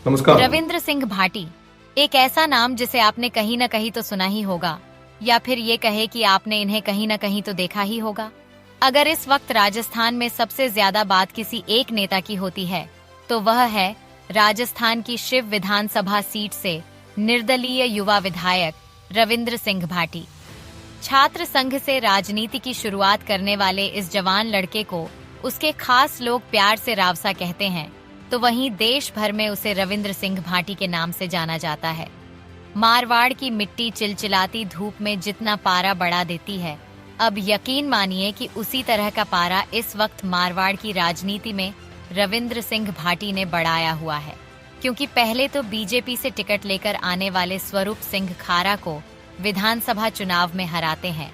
नमस्कार। रविंद्र सिंह भाटी एक ऐसा नाम जिसे आपने कहीं न कहीं तो सुना ही होगा, या फिर ये कहे कि आपने इन्हें कहीं न कहीं तो देखा ही होगा। अगर इस वक्त राजस्थान में सबसे ज्यादा बात किसी एक नेता की होती है तो वह है राजस्थान की शिव विधानसभा सीट से निर्दलीय युवा विधायक रविंद्र सिंह भाटी। छात्र संघ से राजनीति की शुरुआत करने वाले इस जवान लड़के को उसके खास लोग प्यार से रावसा कहते हैं, तो वहीं देश भर में उसे रविंद्र सिंह भाटी के नाम से जाना जाता है। मारवाड़ की मिट्टी चिलचिलाती धूप में जितना पारा बढ़ा देती है, अब यकीन मानिए कि उसी तरह का पारा इस वक्त मारवाड़ की राजनीति में रविंद्र सिंह भाटी ने बढ़ाया हुआ है। क्योंकि पहले तो बीजेपी से टिकट लेकर आने वाले स्वरूप सिंह खारा को विधानसभा चुनाव में हराते हैं।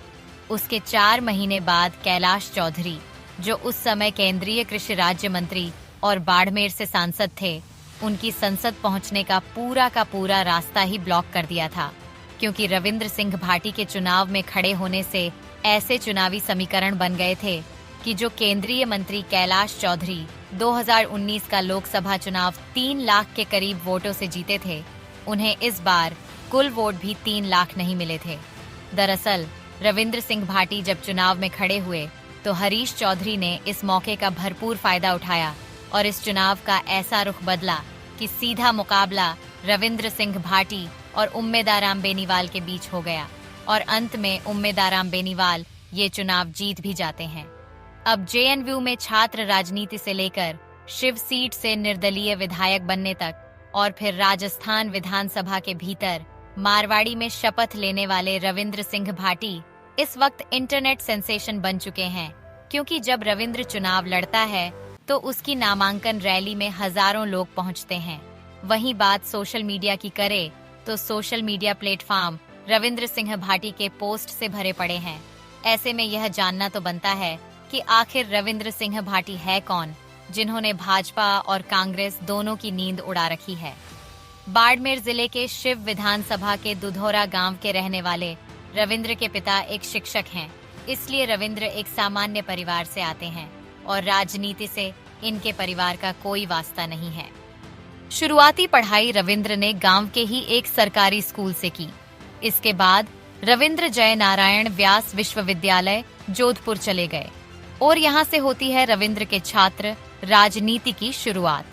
उसके 4 महीने बाद कैलाश चौधरी, जो उस समय केंद्रीय कृषि राज्य मंत्री और बाड़मेर से सांसद थे, उनकी संसद पहुंचने का पूरा रास्ता ही ब्लॉक कर दिया था। क्योंकि रविंद्र सिंह भाटी के चुनाव में खड़े होने से ऐसे चुनावी समीकरण बन गए थे कि जो केंद्रीय मंत्री कैलाश चौधरी 2019 का लोकसभा चुनाव 3 लाख के करीब वोटों से जीते थे, उन्हें इस बार कुल वोट भी 3 लाख नहीं मिले थे। दरअसल रविंद्र सिंह भाटी जब चुनाव में खड़े हुए तो हरीश चौधरी ने इस मौके का भरपूर फायदा उठाया और इस चुनाव का ऐसा रुख बदला कि सीधा मुकाबला रविंद्र सिंह भाटी और उम्मेदाराम बेनीवाल के बीच हो गया और अंत में उम्मेदाराम बेनीवाल ये चुनाव जीत भी जाते हैं। अब जेएनयू में छात्र राजनीति से लेकर शिव सीट से निर्दलीय विधायक बनने तक और फिर राजस्थान विधानसभा के भीतर मारवाड़ी में शपथ लेने वाले रविंद्र सिंह भाटी इस वक्त इंटरनेट सेंसेशन बन चुके हैं। क्योंकि जब रविंद्र चुनाव लड़ता है तो उसकी नामांकन रैली में हजारों लोग पहुंचते हैं। वहीं बात सोशल मीडिया की करे तो social media platform Ravindra Singh Bhati के पोस्ट से भरे पड़े हैं। ऐसे में यह जानना तो बनता है कि आखिर रविंद्र सिंह भाटी है कौन, जिन्होंने भाजपा और कांग्रेस दोनों की नींद उड़ा रखी है। बाड़मेर जिले के शिव विधानसभा के दुधौरा गांव के रहने वाले रविंद्र के पिता एक शिक्षक हैं, इसलिए रविंद्र एक सामान्य परिवार से आते हैं और राजनीति से इनके परिवार का कोई वास्ता नहीं है। शुरुआती पढ़ाई रविंद्र ने गांव के ही एक सरकारी स्कूल से की। इसके बाद रविंद्र जय नारायण व्यास विश्वविद्यालय जोधपुर चले गए और यहाँ से होती है रविंद्र के छात्र राजनीति की शुरुआत।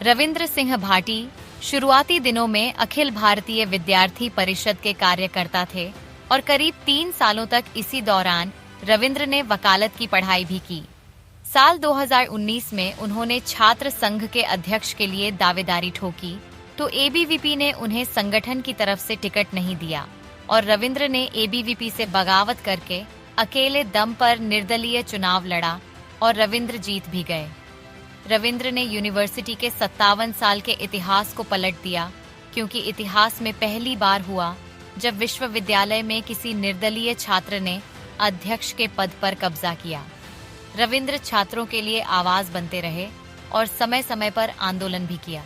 रविंद्र सिंह भाटी शुरुआती दिनों में अखिल भारतीय विद्यार्थी परिषद के कार्यकर्ता थे और करीब 3 सालों तक इसी दौरान रविंद्र ने वकालत की पढ़ाई भी की। साल 2019 में उन्होंने छात्र संघ के अध्यक्ष के लिए दावेदारी ठोकी तो एबीवीपी ने उन्हें संगठन की तरफ से टिकट नहीं दिया और रविंद्र ने एबीवीपी से बगावत करके अकेले दम पर निर्दलीय चुनाव लड़ा और रविंद्र जीत भी गए। रविंद्र ने यूनिवर्सिटी के 57 साल के इतिहास को पलट दिया, क्योंकि इतिहास में पहली बार हुआ जब विश्वविद्यालय में किसी निर्दलीय छात्र ने अध्यक्ष के पद पर कब्जा किया। रविंद्र छात्रों के लिए आवाज बनते रहे और समय समय पर आंदोलन भी किया।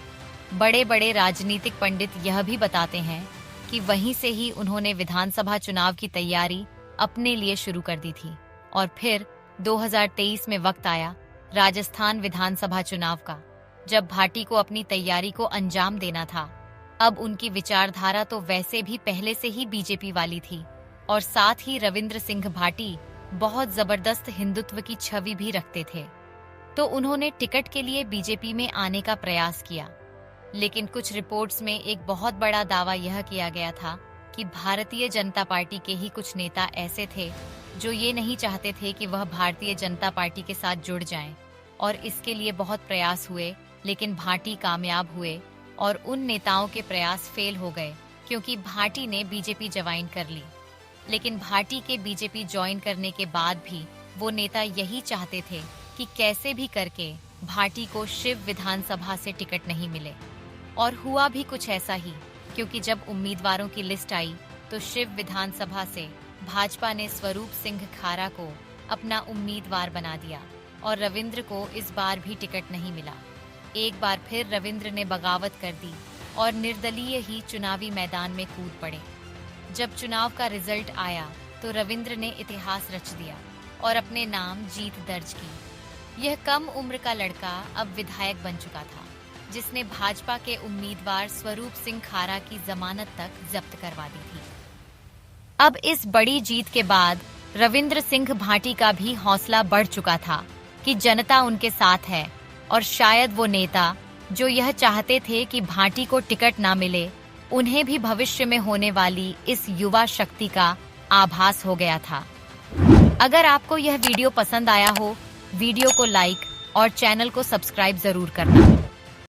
बड़े बड़े राजनीतिक पंडित यह भी बताते हैं कि वहीं से ही उन्होंने विधानसभा चुनाव की तैयारी अपने लिए शुरू कर दी थी और फिर 2023 में वक्त आया राजस्थान विधानसभा चुनाव का, जब भाटी को अपनी तैयारी को अंजाम देना था। अब उनकी विचारधारा तो वैसे भी पहले से ही बीजेपी वाली थी और साथ ही रविंद्र सिंह भाटी बहुत जबरदस्त हिंदुत्व की छवि भी रखते थे, तो उन्होंने टिकट के लिए बीजेपी में आने का प्रयास किया। लेकिन कुछ रिपोर्ट्स में एक बहुत बड़ा दावा यह किया गया था कि भारतीय जनता पार्टी के ही कुछ नेता ऐसे थे जो ये नहीं चाहते थे कि वह भारतीय जनता पार्टी के साथ जुड़ जाएं, और इसके लिए बहुत प्रयास हुए, लेकिन भाटी कामयाब हुए और उन नेताओं के प्रयास फेल हो गए क्योंकि भाटी ने बीजेपी ज्वाइन कर ली। लेकिन भाटी के बीजेपी ज्वाइन करने के बाद भी वो नेता यही चाहते थे कि कैसे भी करके भाटी को शिव विधानसभा से टिकट नहीं मिले, और हुआ भी कुछ ऐसा ही, क्योंकि जब उम्मीदवारों की लिस्ट आई तो शिव विधानसभा से भाजपा ने स्वरूप सिंह खारा को अपना उम्मीदवार बना दिया और रविंद्र को इस बार भी टिकट नहीं मिला। एक बार फिर रविंद्र ने बगावत कर दी और निर्दलीय ही चुनावी मैदान में कूद पड़े। जब चुनाव का रिजल्ट आया तो रविंद्र ने इतिहास रच दिया और अपने नाम जीत दर्ज की। यह कम उम्र का लड़का अब विधायक बन चुका था, जिसने भाजपा के उम्मीदवार स्वरूप सिंह खारा की जमानत तक जब्त करवा दी थी। अब इस बड़ी जीत के बाद रविंद्र सिंह भाटी का भी हौसला बढ़ चुका था कि जनता उनके साथ है और शायद वो नेता जो यह चाहते थे कि भाटी को टिकट ना मिले, उन्हें भी भविष्य में होने वाली इस युवा शक्ति का आभास हो गया था। अगर आपको यह वीडियो पसंद आया हो, वीडियो को लाइक और चैनल को सब्सक्राइब जरूर करना।